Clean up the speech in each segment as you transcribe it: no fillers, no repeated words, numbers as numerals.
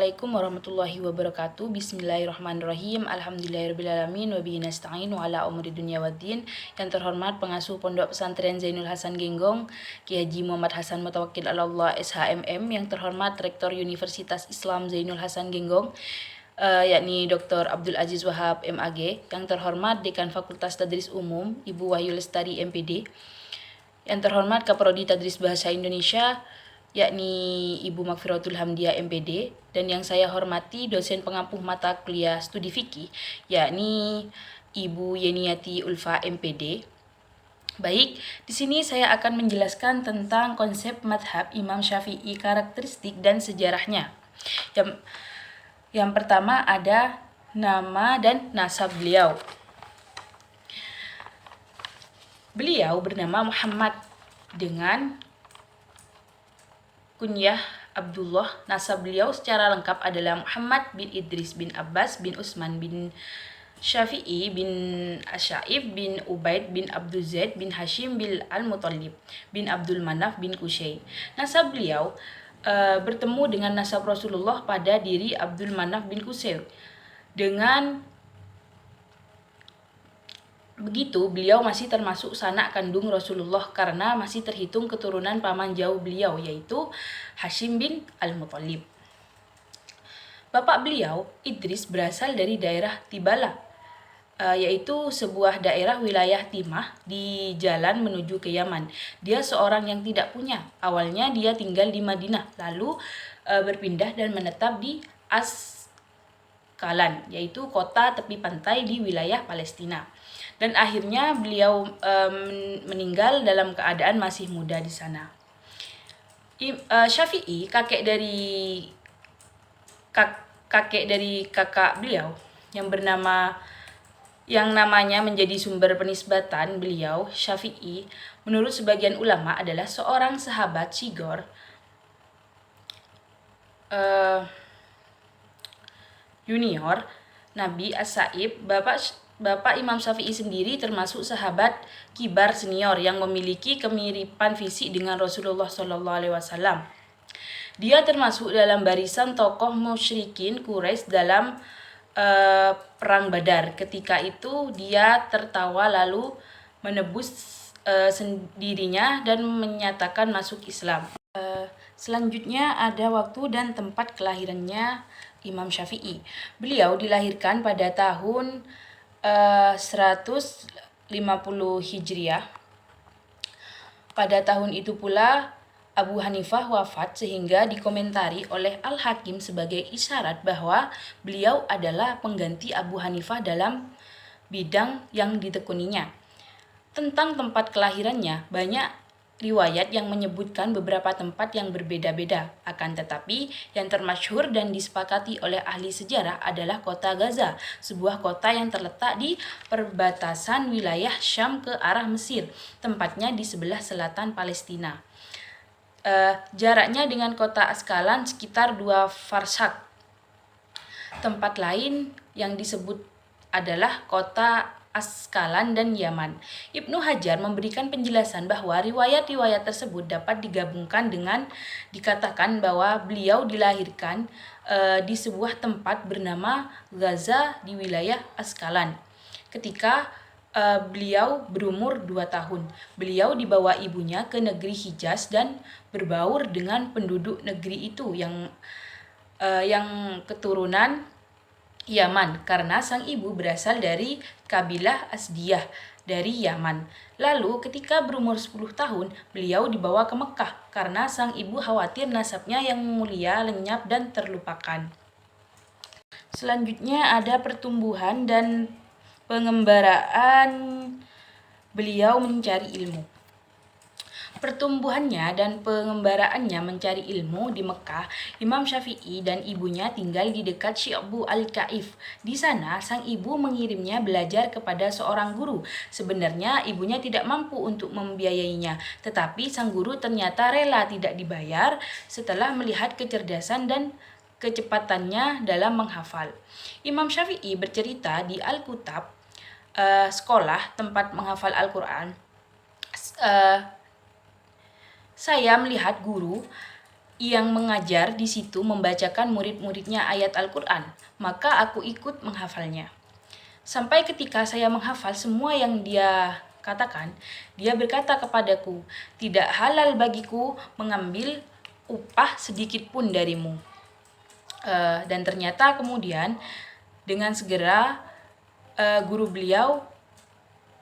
Assalamualaikum warahmatullahi wabarakatuh. Bismillahirrahmanirrahim. Alhamdulillahirrahmanirrahim. Wabihi nasta'in wa ala umri dunia waddin. Yang terhormat pengasuh Pondok Pesantren Zainul Hasan Genggong, Ki Haji Muhammad Hasan Mutawakkil Alallah SHMM. Yang terhormat Rektor Universitas Islam Zainul Hasan Genggong, yakni Dr. Abdul Aziz Wahab MAG. Yang terhormat Dekan Fakultas Tadris Umum Ibu Wahyu Lestari MPD. Yang terhormat Kaprodi Tadris Bahasa Indonesia, yakni Ibu Magfiratul Hamdiah MPD, dan yang saya hormati dosen pengampuh mata kuliah studi fikih, yakni Ibu Yeniati Ulfa MPD. Baik, di sini saya akan menjelaskan tentang konsep madhab Imam Syafi'i, karakteristik dan sejarahnya. Yang pertama ada nama dan nasab beliau. Beliau bernama Muhammad dengan kunyah Abdullah. Nasab beliau secara lengkap adalah Muhammad bin Idris bin Abbas bin Utsman bin Syafi'i bin Asyaib bin Ubaid bin Abdul Zaid bin Hashim bin Al-Muttalib bin Abdul Manaf bin Qusay. Nasab beliau bertemu dengan nasab Rasulullah pada diri Abdul Manaf bin Qusay. Dengan begitu, beliau masih termasuk sanak kandung Rasulullah karena masih terhitung keturunan paman jauh beliau, yaitu Hashim bin Al-Muttalib. Bapak beliau, Idris, berasal dari daerah Tibala, yaitu sebuah daerah wilayah Timah di jalan menuju ke Yaman. Dia seorang yang tidak punya. Awalnya dia tinggal di Madinah, lalu berpindah dan menetap di Askalan, yaitu kota tepi pantai di wilayah Palestina. Dan akhirnya beliau meninggal dalam keadaan masih muda di sana. Syafi'i, kakek dari kakak beliau yang namanya menjadi sumber penisbatan beliau, Syafi'i, menurut sebagian ulama adalah seorang sahabat Sigor junior Nabi As-Sa'ib. Bapak Imam Syafi'i sendiri termasuk sahabat kibar senior yang memiliki kemiripan fisik dengan Rasulullah SAW. Dia termasuk dalam barisan tokoh musyrikin Quraisy dalam perang Badar. Ketika itu dia tertawa lalu menebus sendirinya dan menyatakan masuk Islam. Selanjutnya ada waktu dan tempat kelahirannya Imam Syafi'i. Beliau dilahirkan pada tahun 150 Hijriah. Pada tahun itu pula Abu Hanifah wafat, sehingga dikomentari oleh Al-Hakim sebagai isyarat bahwa beliau adalah pengganti Abu Hanifah dalam bidang yang ditekuninya. Tentang tempat kelahirannya, banyak riwayat yang menyebutkan beberapa tempat yang berbeda-beda. Akan tetapi, yang termasyhur dan disepakati oleh ahli sejarah adalah kota Gaza, sebuah kota yang terletak di perbatasan wilayah Syam ke arah Mesir, tempatnya di sebelah selatan Palestina. Jaraknya dengan kota Askalan sekitar 2 farsak. Tempat lain yang disebut adalah kota Askalan dan Yaman. Ibnu Hajar memberikan penjelasan bahwa riwayat-riwayat tersebut dapat digabungkan dengan dikatakan bahwa beliau dilahirkan di sebuah tempat bernama Gaza di wilayah Askalan. Ketika beliau berumur 2 tahun, beliau dibawa ibunya ke negeri Hijaz dan berbaur dengan penduduk negeri itu yang keturunan Yaman, karena sang ibu berasal dari kabilah Asdiyah dari Yaman. Lalu ketika berumur 10 tahun, beliau dibawa ke Mekah karena sang ibu khawatir nasabnya yang mulia lenyap dan terlupakan. Selanjutnya ada pertumbuhan dan pengembaraan beliau mencari ilmu. Pertumbuhannya dan pengembaraannya mencari ilmu di Mekah, Imam Syafi'i dan ibunya tinggal di dekat Syi'bu Al-Kaif. Di sana, sang ibu mengirimnya belajar kepada seorang guru. Sebenarnya ibunya tidak mampu untuk membiayainya, tetapi sang guru ternyata rela tidak dibayar setelah melihat kecerdasan dan kecepatannya dalam menghafal. Imam Syafi'i bercerita di Al-Kutab, sekolah tempat menghafal Al-Quran, saya melihat guru yang mengajar di situ membacakan murid-muridnya ayat Al-Quran, maka aku ikut menghafalnya. Sampai ketika saya menghafal semua yang dia katakan, dia berkata kepadaku, "Tidak halal bagiku mengambil upah sedikit pun darimu." Dan ternyata kemudian dengan segera guru beliau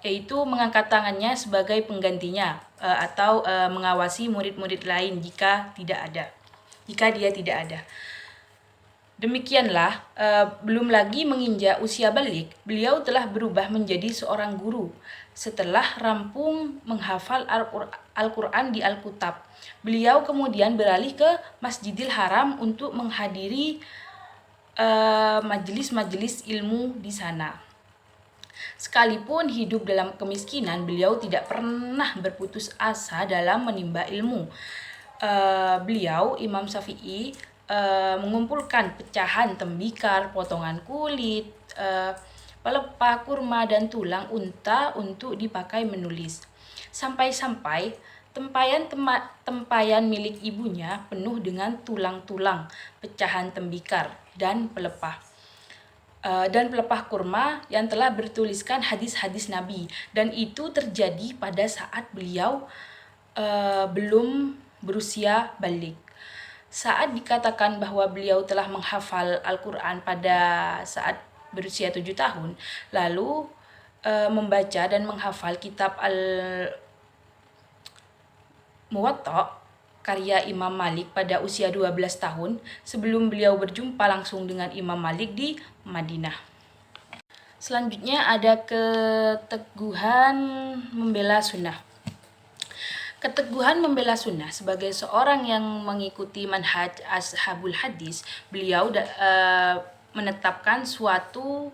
yaitu mengangkat tangannya sebagai penggantinya atau mengawasi murid-murid lain jika dia tidak ada. Demikianlah, belum lagi menginjak usia balik, beliau telah berubah menjadi seorang guru setelah rampung menghafal Al-Quran di Al-Kutab. Beliau kemudian beralih ke Masjidil Haram untuk menghadiri majelis-majelis ilmu di sana. Sekalipun hidup dalam kemiskinan, beliau tidak pernah berputus asa dalam menimba ilmu. Beliau, Imam Syafi'i, mengumpulkan pecahan tembikar, potongan kulit, pelepah, kurma, dan tulang unta untuk dipakai menulis. Sampai-sampai tempayan milik ibunya penuh dengan tulang-tulang, pecahan tembikar, dan pelepah kurma yang telah bertuliskan hadis-hadis Nabi, dan itu terjadi pada saat beliau belum berusia balik. Saat dikatakan bahwa beliau telah menghafal Al-Quran pada saat berusia 7 tahun, lalu membaca dan menghafal kitab Al-Muwatta karya Imam Malik pada usia 12 tahun sebelum beliau berjumpa langsung dengan Imam Malik di Madinah. Selanjutnya ada keteguhan membela sunnah. Keteguhan membela sunnah sebagai seorang yang mengikuti manhaj ashabul hadis, beliau menetapkan suatu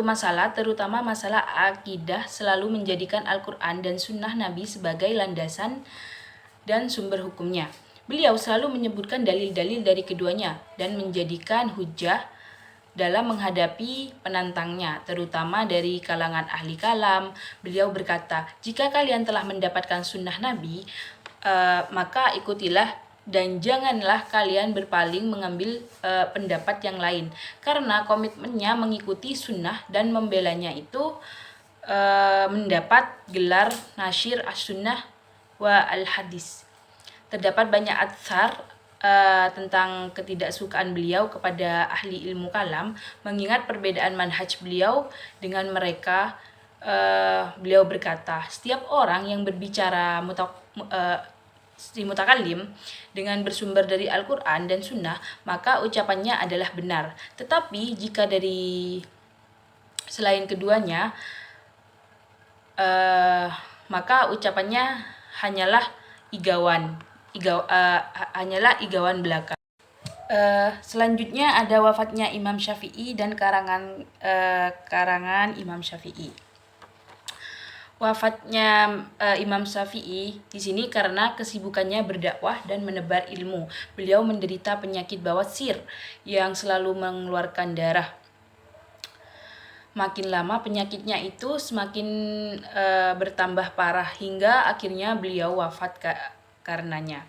masalah, terutama masalah akidah, selalu menjadikan Al-Quran dan Sunnah Nabi sebagai landasan dan sumber hukumnya. Beliau selalu menyebutkan dalil-dalil dari keduanya dan menjadikan hujjah dalam menghadapi penantangnya, terutama dari kalangan ahli kalam. Beliau berkata, "Jika kalian telah mendapatkan sunnah Nabi, maka ikutilah dan janganlah kalian berpaling mengambil pendapat yang lain." Karena komitmennya mengikuti sunnah dan membelanya itu mendapat gelar Nasyir as-Sunnah wa al-Hadis. Terdapat banyak atsar tentang ketidaksukaan beliau kepada ahli ilmu kalam, mengingat perbedaan manhaj beliau dengan mereka. Beliau berkata, setiap orang yang berbicara mutakalim dengan bersumber dari Al-Quran dan Sunnah, maka ucapannya adalah benar. Tetapi jika dari selain keduanya, maka ucapannya hanyalah igauan belaka. Selanjutnya ada wafatnya Imam Syafi'i dan karangan Imam Syafi'i. Wafatnya Imam Syafi'i di sini karena kesibukannya berdakwah dan menebar ilmu. Beliau menderita penyakit bawasir yang selalu mengeluarkan darah. Makin lama penyakitnya itu semakin bertambah parah hingga akhirnya beliau wafat karenanya.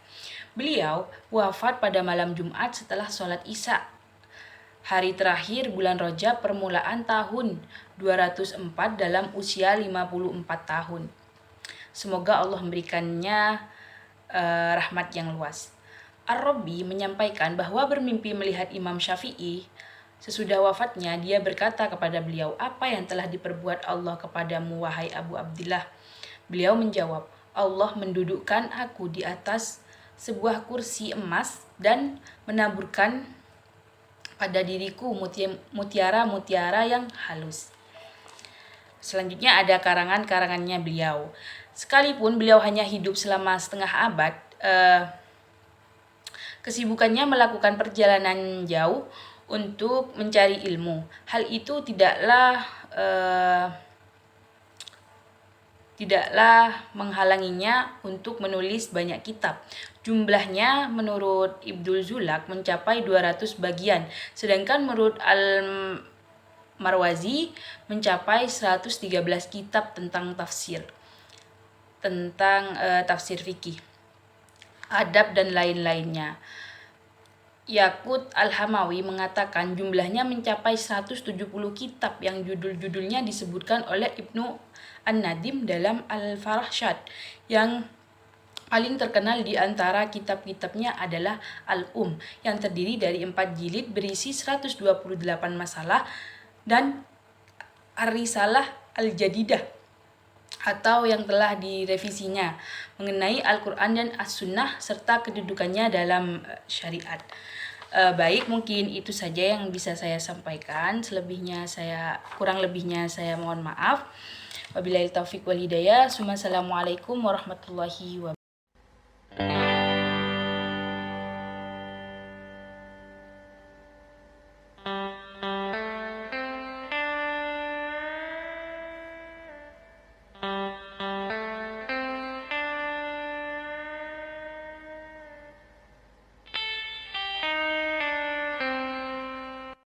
Beliau wafat pada malam Jumat setelah sholat Isya, hari terakhir bulan Rajab permulaan tahun 204 dalam usia 54 tahun. Semoga Allah memberikannya rahmat yang luas. Ar-Rabi menyampaikan bahwa bermimpi melihat Imam Syafi'i. Sesudah wafatnya, dia berkata kepada beliau, "Apa yang telah diperbuat Allah kepadamu, wahai Abu Abdillah?" Beliau menjawab, "Allah mendudukkan aku di atas sebuah kursi emas dan menaburkan pada diriku mutiara-mutiara yang halus." Selanjutnya ada karangannya beliau. Sekalipun beliau hanya hidup selama setengah abad, kesibukannya melakukan perjalanan jauh untuk mencari ilmu. Hal itu tidaklah menghalanginya untuk menulis banyak kitab. Jumlahnya menurut Ibnul Zulak mencapai 200 bagian, sedangkan menurut Al-Marwazi mencapai 113 kitab tentang tafsir fikih. adab, dan lain-lainnya. Yaqut Al-Hamawi mengatakan jumlahnya mencapai 170 kitab yang judul-judulnya disebutkan oleh Ibnu An-Nadim dalam Al-Farahsyad. Yang paling terkenal di antara kitab-kitabnya adalah Al-Um yang terdiri dari 4 jilid berisi 128 masalah, dan Ar-Risalah Al-Jadidah atau yang telah direvisinya mengenai Al-Quran dan As-Sunnah serta kedudukannya dalam syariat. Baik, mungkin itu saja yang bisa saya sampaikan. Kurang lebihnya saya mohon maaf. Wabillahi taufiq wal hidayah. Assalamualaikum warahmatullahi wabarakatuh.